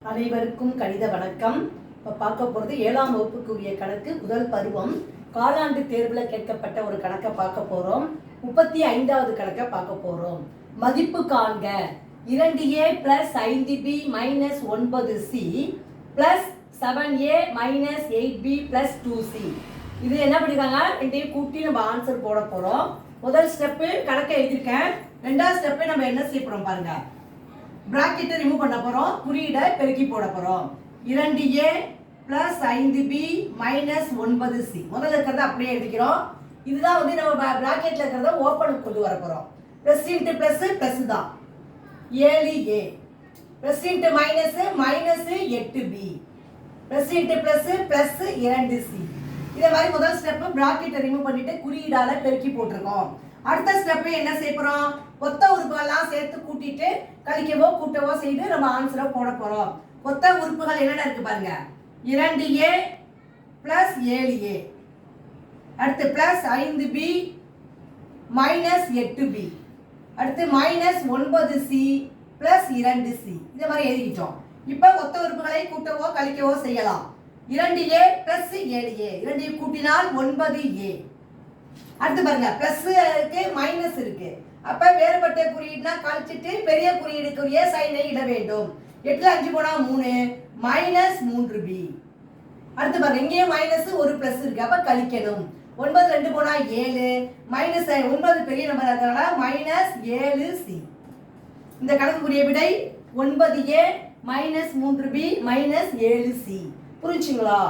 அனைவருக்கும் கணித வணக்கம். இப்போ பார்க்க போகிறது 7ஆம் வகுப்புக்குரிய கணக்கு முதல் பருவம் காலாண்டு தேர்வில் கேட்கப்பட்ட ஒரு கணக்கை பார்க்க போகிறோம். 35வது கணக்கை பார்க்க போகிறோம். மதிப்பு காண்க 2a + 5b - 9c + 7a - 8b + 2c. இது என்ன பண்ணிருக்காங்க? ரெண்டையும் கூட்டி நம்ம ஆன்சர் போட போகிறோம். முதல் ஸ்டெப்பு கணக்கை எழுதியிருக்கேன். ரெண்டாவது ஸ்டெப்பு நம்ம என்ன செய்ய போகிறோம் பாருங்க. பிராக்கெட்டை ரிமூவ் பண்ண போறோம், குறியீடை பெருக்கி போட போறோம். 2a + 5b - 9c. முதல்ல இருக்கிறத அப்படியே எழுதிக்கிறோம். இதுதான் வந்து நம்ம பிராக்கெட்ல இருக்கிறத ஓபனுக்கு கொண்டு வர போறோம். பிளஸ் இன்டு பிளஸ் பிளஸ் தான் 7a, plus into minus minus 8b, plus into plus plus 2c. இதே மாதிரி முதல் ஸ்டெப் பிராக்கெட்டை ரிமூவ் பண்ணிட்டு குறியீடால பெருக்கி போட்டிருக்கோம். அடுத்த ஸ்டெப் என்ன செய்ய போறோம்? ஒத்த உறுப்புகள்லாம் சேர்த்து கூட்டிட்டு கழிக்கவோ கூட்டவோ செய்து நம்ம ஆன்சரை போட போறோம். ஒத்த உறுப்புகள் என்னென்ன இருக்கு பாருங்க. 2a + 7a, அடுத்து பிளஸ் 5b - 8b, அடுத்து -9c + 2c. இதே மாதிரி எழுதிக்கிட்டோம். இப்போ ஒத்த உறுப்புகளை கூட்டவோ கழிக்கவோ செய்யலாம். 2a + 7a, 2 கூட்டினால் 9a. அடுத்து பாருங்க, பிளஸ் இருக்கு மைனஸ் இருக்கு. அப்ப வேறுபட்ட குறியீடுனா கழிச்சிட்டு பெரிய குறியீடுக்குரிய சைனை இட வேண்டும். 8ல 5 போனா 3 -3b. அடுத்து பாருங்க, இங்கே மைனஸ் ஒரு பிளஸ் இருக்கு, அப்ப கழிக்கணும். 9 2 போனா 7 மைனஸ் 9 பெரிய நம்பர் அதனால -7c. இந்த கணக்குக்குரிய விடை 9a - 3b - 7c. புரிஞ்சுங்களா?